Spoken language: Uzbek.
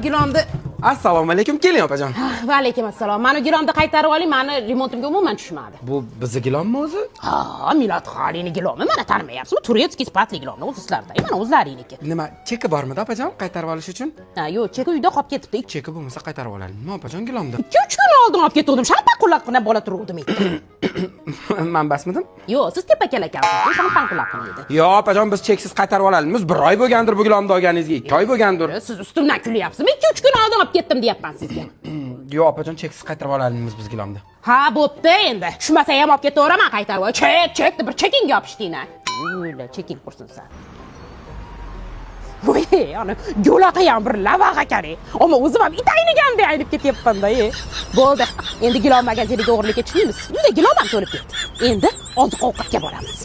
Gilomni Assalomu alaykum, keling opajon. Va alaykum assalom. Mani gilomni qaytarib oling, mani remontimga umuman tushmadi. Bu bizni gilommi o'zi? Ha, Milad Xolini gilomi, mana tanimayapsizmi? Turetskiy sifatli gilomni o'zingizlarda, mana o'zlaringniki. Nima, cheki bormidi opajon qaytarib olish uchun? Ha, yo'q, cheki uyda qolib ketibdi. Cheki bo'lmasa qaytarib olaylik. Nima opajon gilomni? 2-3 kun oldin olib ketdim. Shampanqullaqina bola turuvdim endi. Men basmidim? Yo'q, siz tepakal ekansiz. Shampanqullaqina edi. Yo'q, opajon, biz cheksiz qaytarib olalimiz. 1 oy bo'lgandir bu gilomni olganingizga, 2 oy bo'lgandir. Siz ustimdan kulyapsizmi? 2-3 kun oldin olib ketdim deyapman sizga. Yo'q, opajon, cheksiz qaytarib olalimiz biz gilomni. Ha, bo'pti endi. Tushmasa ham olib ketaveraman qaytarib. Chek deb bir chekingga yopishtinglar. O'yla, cheking qursin sen. Voy, ana go'laqa ham bir lavaqa kerak. Ammo o'zim ham itaynigandek aynib ketyapman-da. Bo'ldi. Endi gilom magaziniga o'g'irlikka tushmaymiz. Uyda gilom ham to'lib ketdi. Endi oziq-ovqatga boramiz.